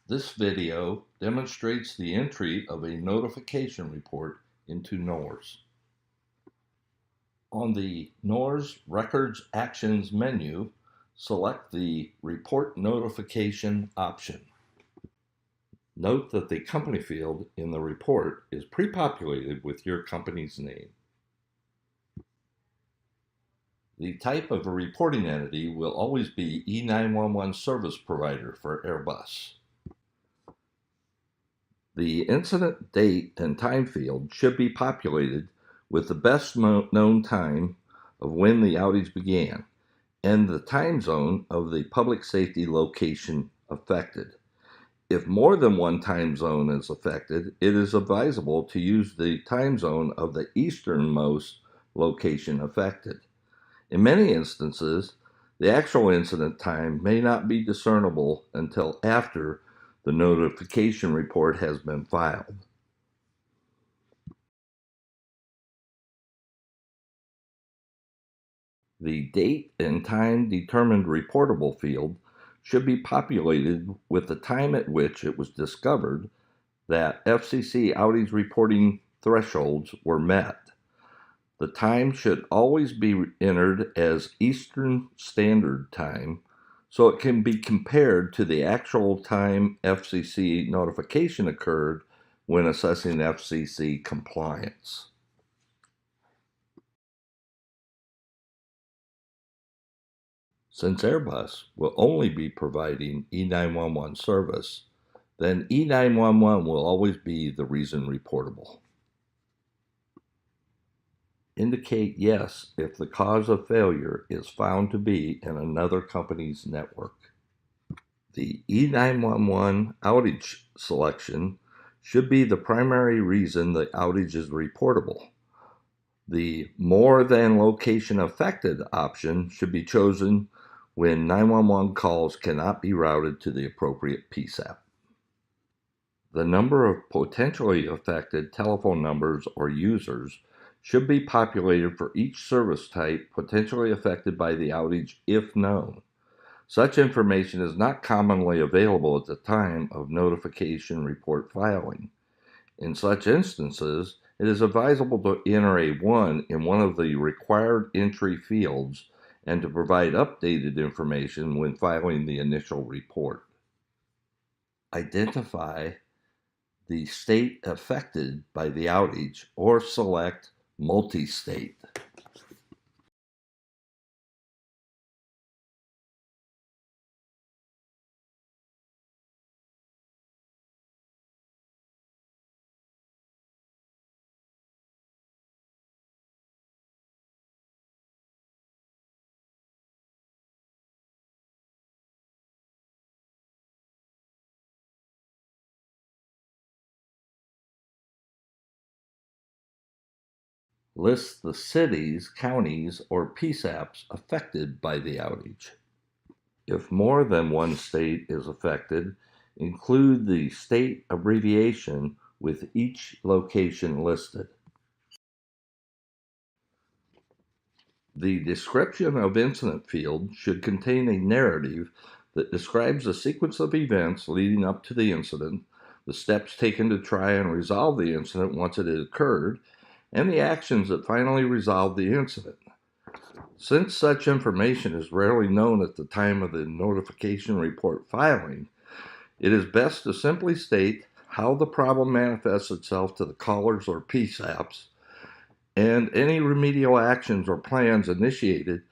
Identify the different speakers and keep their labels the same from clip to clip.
Speaker 1: This video demonstrates the entry of a notification report into NORS. On the NORS Records Actions menu, select the Report Notification option. Note that the company field in the report is pre-populated with your company's name. The type of a reporting entity will always be E911 service provider for Airbus. The incident date and time field should be populated with the best known time of when the outage began and the time zone of the public safety location affected. If more than one time zone is affected, it is advisable to use the time zone of the easternmost location affected. In many instances, the actual incident time may not be discernible until after the notification report has been filed. The date and time determined reportable field should be populated with the time at which it was discovered that FCC outage reporting thresholds were met. The time should always be entered as Eastern Standard Time so it can be compared to the actual time FCC notification occurred when assessing FCC compliance. Since Airbus will only be providing E911 service, then E911 will always be the reason reportable. Indicate yes if the cause of failure is found to be in another company's network. The E911 outage selection should be the primary reason the outage is reportable. The more than location affected option should be chosen when 911 calls cannot be routed to the appropriate PSAP. The number of potentially affected telephone numbers or users should be populated for each service type potentially affected by the outage if known. Such information is not commonly available at the time of notification report filing. In such instances, it is advisable to enter a 1 in one of the required entry fields and to provide updated information when filing the initial report. Identify the state affected by the outage or select multi-state. List the cities, counties, or PSAPs affected by the outage. If more than one state is affected, include the state abbreviation with each location listed. The description of incident field should contain a narrative that describes the sequence of events leading up to the incident, the steps taken to try and resolve the incident once it had occurred, and the actions that finally resolved the incident. Since such information is rarely known at the time of the notification report filing, it is best to simply state how the problem manifests itself to the callers or PSAPs and any remedial actions or plans initiated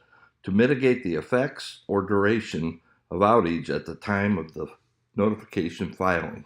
Speaker 1: to mitigate the effects or duration of outage at the time of the notification filing.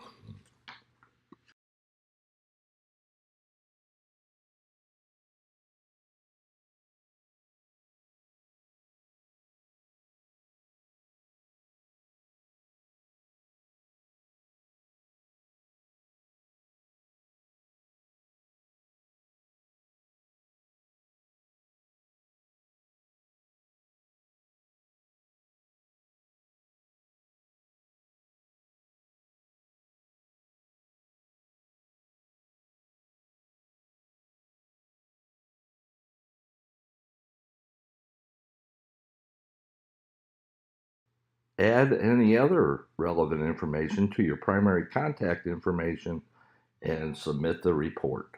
Speaker 1: Add any other relevant information to your primary contact information and submit the report.